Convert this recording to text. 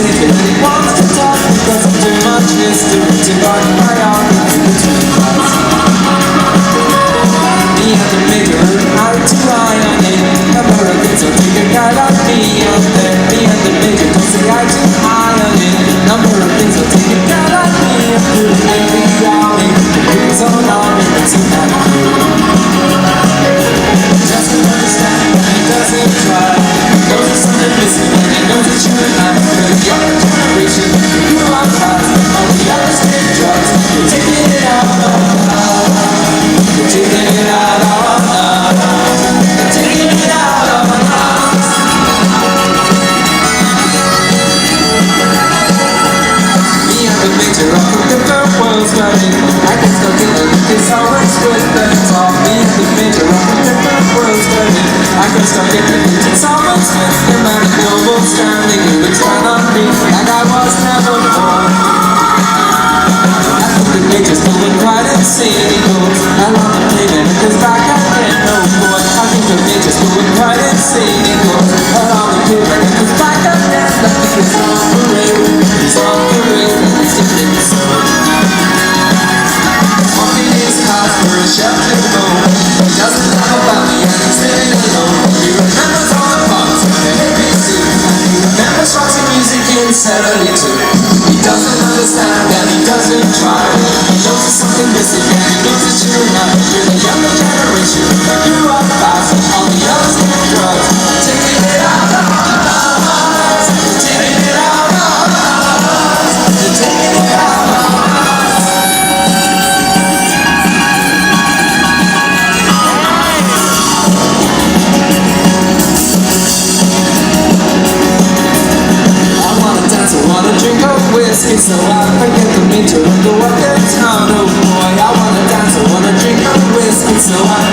say that he wants to talk because of too much history to run my arms between us. Me and the major eye to eye on it. Americans will take a guy like me out there. Me and the major don't say eye to eye on it. Number of things will take a guy like me and put it in the army. It's on army, it's in that doesn't understand when he doesn't try. Knows there's something missing and he knows that you're not. The younger generation, you are fast. All the others take drugs. You're taking it out on us. You're taking it out on us. You're taking it out on us. Me and the major of the different worlds running. I can still get a look, it's always with the talk. Me and the major of the different worlds running. I can still get the look, it's always with them. And the global standing in the turn on me like I was never born. I think the major's doing quite insane. He goes, I want to play that it is back again, no boy. I think the major's doing quite insane. He goes, I want to play that it is back again. I think it's on parade, it's on parade, and it's getting so. Smoking his house for a sheltered home. He doesn't know about me and he's living alone. He remembers all the parts of the ABC. He remembers Roxy music in 72. He doesn't understand and he doesn't try. He knows there's something missing and he knows that you're not. You're the younger generation, you are fast. All the others get drugs. Taking it out on us. Taking it out on us. You're taking it out on us. So I forget the major and go up downtown. Oh boy, I wanna dance, I wanna drink a whiskey. So I